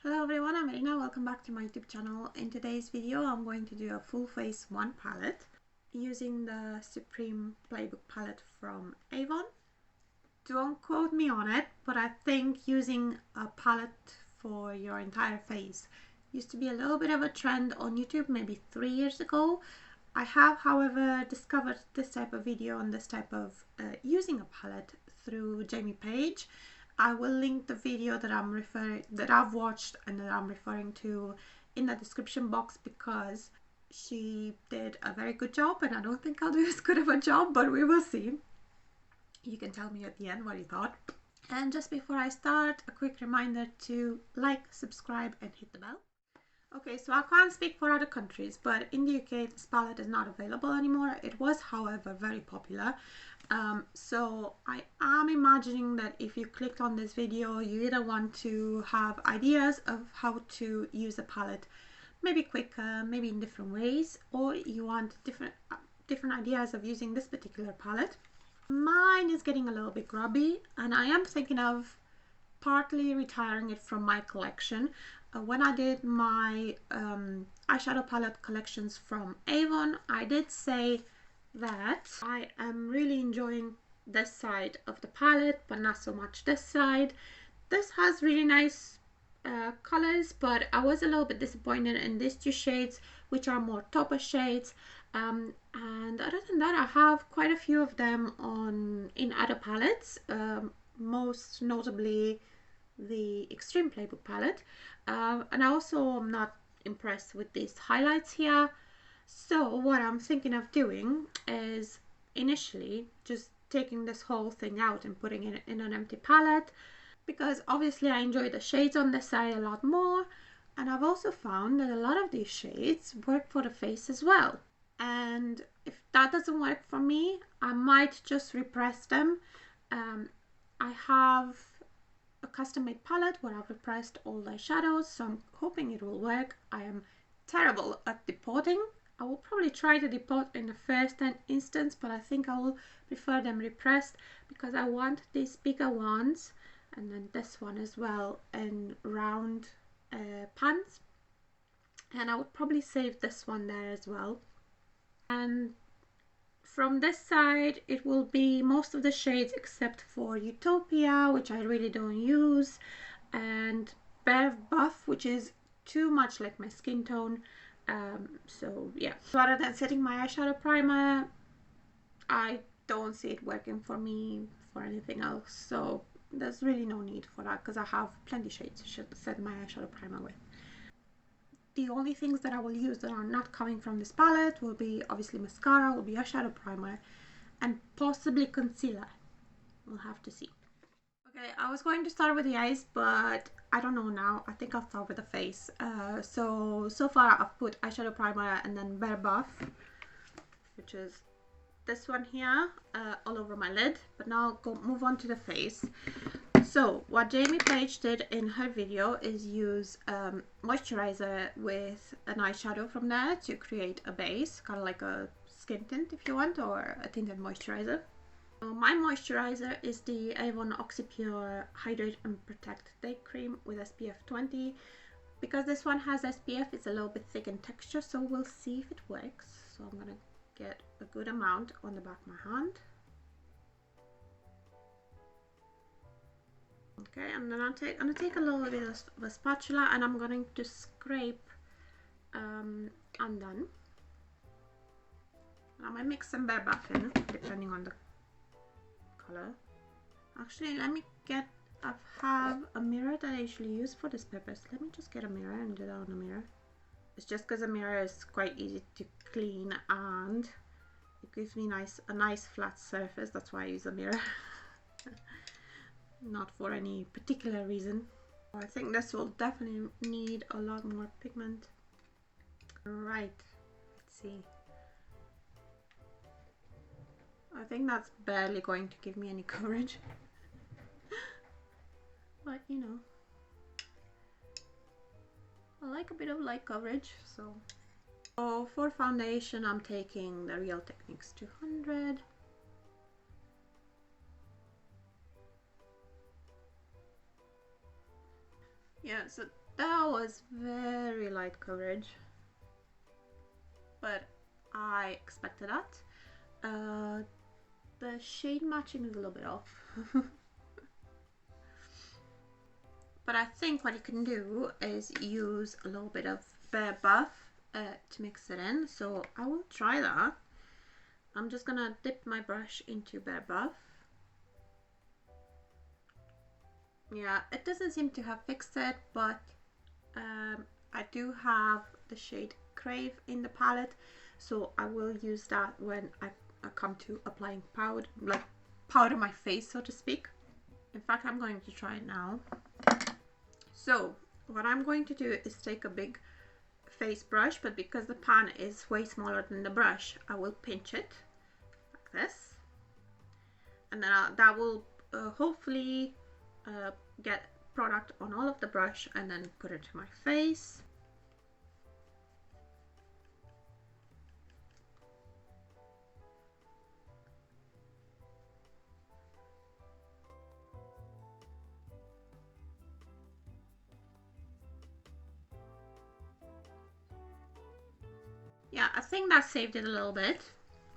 Hello everyone, I'm Irina. Welcome back to my YouTube channel. In today's video, I'm going to do a full face one palette using the Supreme Playbook palette from Avon. Don't quote me on it, but I think using a palette for your entire face used to be a little bit of a trend on YouTube maybe 3 years ago. I have, however, discovered this type of video on this type of using a palette through Jamie Page. I will link the video that I've watched and that I'm referring to in the description box because she did a very good job, and I don't think I'll do as good of a job, but we will see. You can tell me at the end what you thought. And just before I start, a quick reminder to like, subscribe and hit the bell. Okay, so I can't speak for other countries, but in the UK this palette is not available anymore. It was, however, very popular. So I am imagining that if you clicked on this video, you either want to have ideas of how to use a palette, maybe quicker, maybe in different ways, or you want different ideas of using this particular palette. Mine is getting a little bit grubby, and I am thinking of partly retiring it from my collection. When I did my eyeshadow palette collections from Avon, I did say that I am really enjoying this side of the palette, but not so much this side. This has really nice colors, but I was a little bit disappointed in these two shades, which are more topper shades. And other than that, I have quite a few of them in other palettes, most notably the Extreme Playbook palette, and I also am not impressed with these highlights here. So what I'm thinking of doing is initially just taking this whole thing out and putting it in an empty palette, because obviously I enjoy the shades on this side a lot more, and I've also found that a lot of these shades work for the face as well. And if that doesn't work for me, I might just repress them. I have a custom-made palette where I've repressed all the shadows, so I'm hoping it will work. I am terrible at depotting. I will probably try to depot in the first instance, but I think I will prefer them repressed because I want these bigger ones, and then this one as well, in round pans, and I would probably save this one there as well. And from this side it will be most of the shades except for Utopia, which I really don't use, and Bev Buff, which is too much like my skin tone. So yeah, rather than setting my eyeshadow primer, I don't see it working for me for anything else, so there's really no need for that because I have plenty shades to set my eyeshadow primer with. The only things that I will use that are not coming from this palette will be obviously mascara, will be eyeshadow primer, and possibly concealer. We'll have to see. Okay, I was going to start with the eyes, but I don't know now. I think I'll start with the face. So far I've put eyeshadow primer and then Bare Buff, which is this one here, all over my lid. But now I'll move on to the face. So what Jamie Page did in her video is use moisturizer with an eyeshadow from there to create a base, kind of like a skin tint if you want, or a tinted moisturizer. So my moisturizer is the Avon Oxypure Hydrate and Protect Day Cream with SPF 20. Because this one has SPF, it's a little bit thick in texture, so we'll see if it works. So I'm gonna get a good amount on the back of my hand. Okay, and then I'm gonna take a little bit of a spatula and I'm going to scrape undone. I might mix some Bare Buff in depending on the color. Actually, let me get, I have a mirror that I usually use for this purpose. Let me just get a mirror and do that on a mirror. It's just because a mirror is quite easy to clean and it gives me a nice flat surface. That's why I use a mirror. Not for any particular reason. I think this will definitely need a lot more pigment. Right, let's see. I think that's barely going to give me any coverage. But you know, I like a bit of light coverage, so for foundation I'm taking the Real Techniques 200. Yeah, so That was very light coverage, but I expected that. The shade matching is a little bit off. But I think what you can do is use a little bit of Bare Buff to mix it in. So I will try that. I'm just gonna dip my brush into Bare Buff. Yeah, it doesn't seem to have fixed it, but I do have the shade Crave in the palette, so I will use that when I come to applying powder, like powder my face, so to speak. In fact, I'm going to try it now. So what I'm going to do is take a big face brush, but because the pan is way smaller than the brush, I will pinch it like this, and then that will hopefully get product on all of the brush, and then put it to my face. Yeah, I think that saved it a little bit.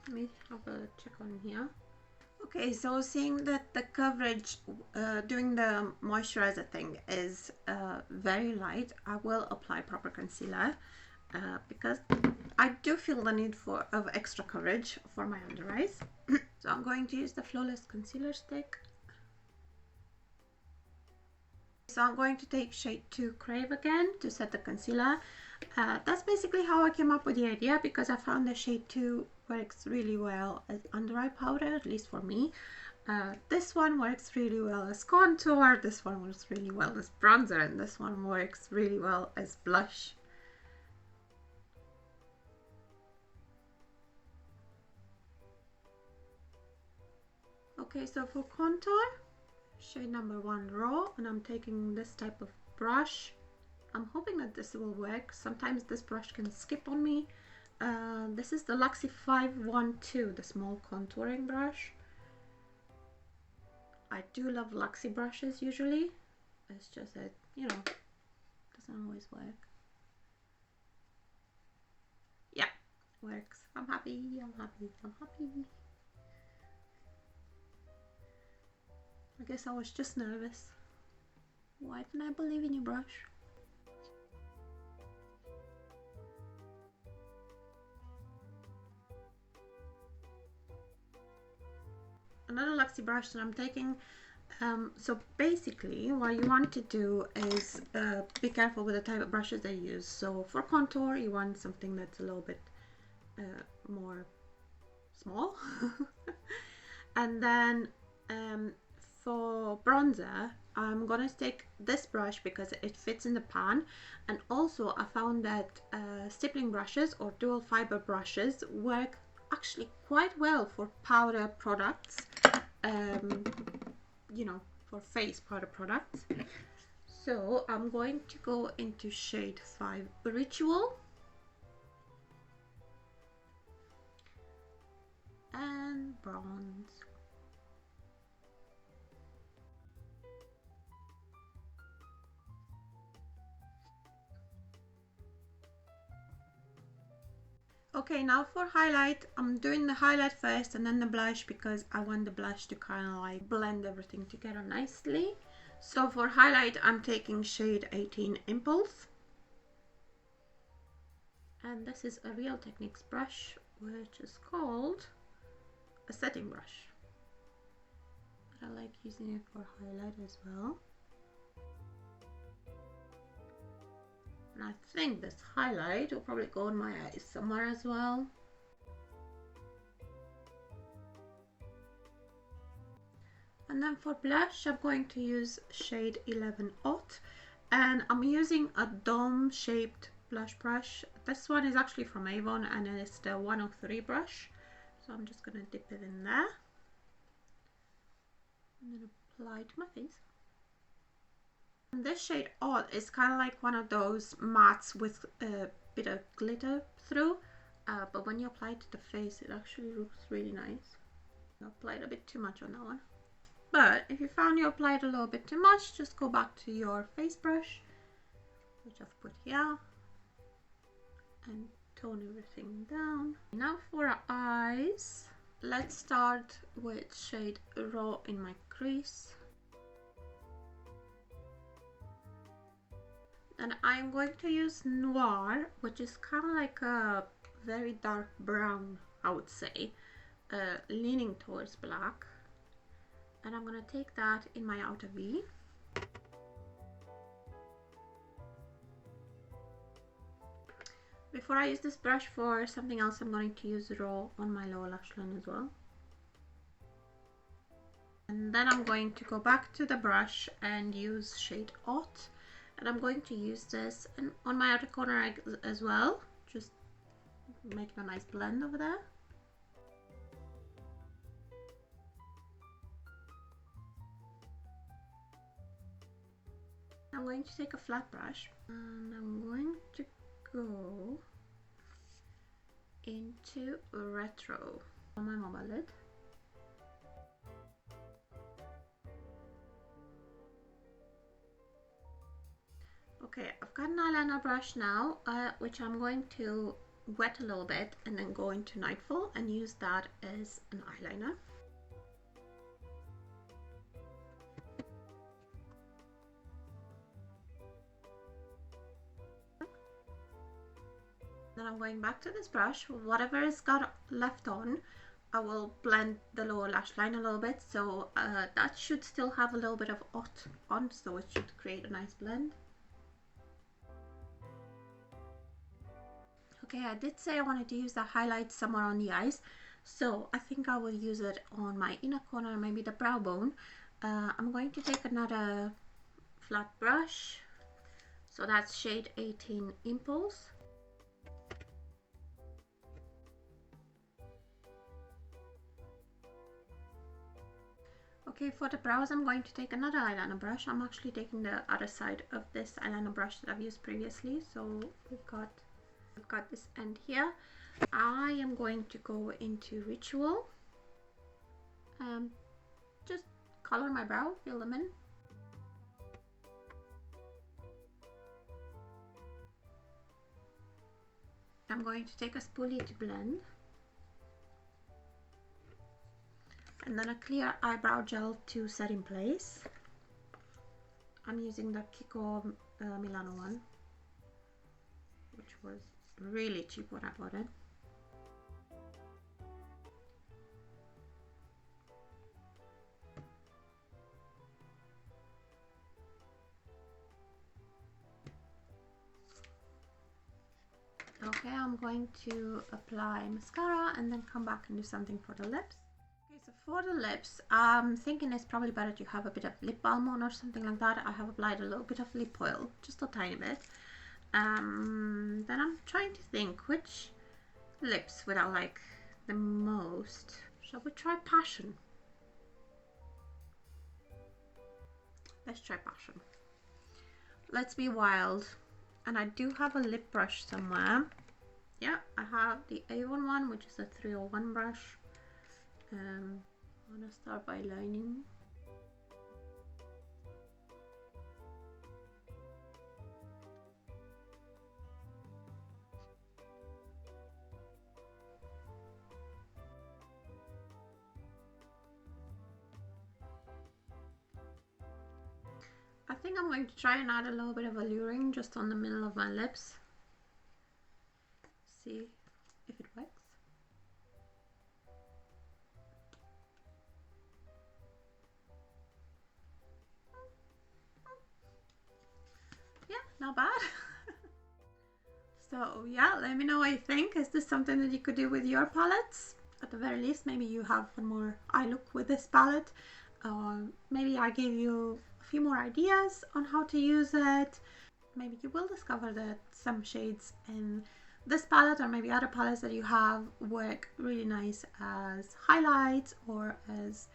Let me have a check on here. Okay, so seeing that the coverage doing the moisturizer thing is very light, I will apply proper concealer because I do feel the need of extra coverage for my under eyes. So I'm going to use the Flawless Concealer Stick. So I'm going to take shade 2 Crave again to set the concealer. That's basically how I came up with the idea, because I found the shade 2 works really well as under eye powder, at least for me. This one works really well as contour, this one works really well as bronzer, and this one works really well as blush. Okay, so for contour, shade number 1 Raw, and I'm taking this type of brush. I'm hoping that this will work. Sometimes this brush can skip on me. This is the Luxie 512, the small contouring brush. I do love Luxie brushes usually. It's just that, you know, doesn't always work. Yeah, works. I'm happy, I'm happy, I'm happy. I guess I was just nervous. Why didn't I believe in your brush? Another Luxie brush that I'm taking. So basically what you want to do is be careful with the type of brushes they use. So for contour you want something that's a little bit more small. And then for bronzer I'm gonna take this brush because it fits in the pan, and also I found that stippling brushes or dual fiber brushes work actually quite well for powder products, you know, for face powder products. So I'm going to go into shade 5 Ritual and bronze. Okay, now for highlight, I'm doing the highlight first and then the blush because I want the blush to kind of like blend everything together nicely. So for highlight, I'm taking shade 18 Impulse. And this is a Real Techniques brush, which is called a setting brush. But I like using it for highlight as well. And I think this highlight will probably go in my eyes somewhere as well. And then for blush, I'm going to use shade 11 Hot, and I'm using a dome-shaped blush brush. This one is actually from Avon, and it's the 103 brush. So I'm just going to dip it in there and then apply it to my face. And this shade Odd is kind of like one of those mattes with a bit of glitter through, but when you apply it to the face, it actually looks really nice. I applied a bit too much on that one. But if you found you applied a little bit too much, just go back to your face brush which I've put here, and tone everything down. Now for our eyes, let's start with shade Raw in my crease. And I'm going to use Noir, which is kind of like a very dark brown, I would say, leaning towards black. And I'm going to take that in my outer V. Before I use this brush for something else, I'm going to use Raw on my lower lash line as well. And then I'm going to go back to the brush and use shade Hot. And I'm going to use this on my outer corner as well, just making a nice blend over there. I'm going to take a flat brush and I'm going to go into Retro on my mobile lid. Okay, I've got an eyeliner brush now, which I'm going to wet a little bit and then go into Nightfall and use that as an eyeliner. Then I'm going back to this brush. Whatever is got left on, I will blend the lower lash line a little bit, so that should still have a little bit of Hot on, so it should create a nice blend. Okay, I did say I wanted to use the highlight somewhere on the eyes, so I think I will use it on my inner corner, maybe the brow bone. I'm going to take another flat brush, so that's shade 18 Impulse. Okay, for the brows I'm going to take another eyeliner brush. I'm actually taking the other side of this eyeliner brush that I've used previously, so I've got this end here. I am going to go into Ritual. Just color my brow, fill them in. I'm going to take a spoolie to blend. And then a clear eyebrow gel to set in place. I'm using the Kiko Milano one, which was really cheap when I bought it. Okay, I'm going to apply mascara and then come back and do something for the lips. Okay, so for the lips, I'm thinking it's probably better to have a bit of lip balm on or something like that. I have applied a little bit of lip oil, just a tiny bit. Then I'm trying to think which lips would I like the most. Shall we try Passion? Let's try Passion. Let's be wild. And I do have a lip brush somewhere. Yeah, I have the Avon one, which is a 301 brush. I'm gonna start by lining. I think I'm going to try and add a little bit of alluring just on the middle of my lips. See if it works. Yeah, not bad. So yeah, let me know what you think. Is this something that you could do with your palettes? At the very least, maybe you have one more eye look with this palette. Maybe I gave you a few more ideas on how to use it. Maybe you will discover that some shades in this palette or maybe other palettes that you have work really nice as highlights or as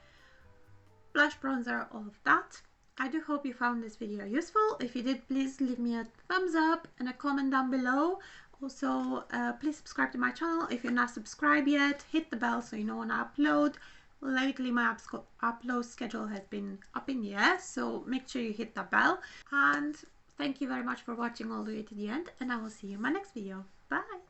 blush, bronzer, all of that. I do hope you found this video useful. If you did, please leave me a thumbs up and a comment down below. Also, please subscribe to my channel if you're not subscribed yet. Hit the bell so you know when I upload. Lately my upload schedule has been up in the air, so make sure you hit that bell. And Thank you very much for watching all the way to the end, and I will see you in my next video. Bye!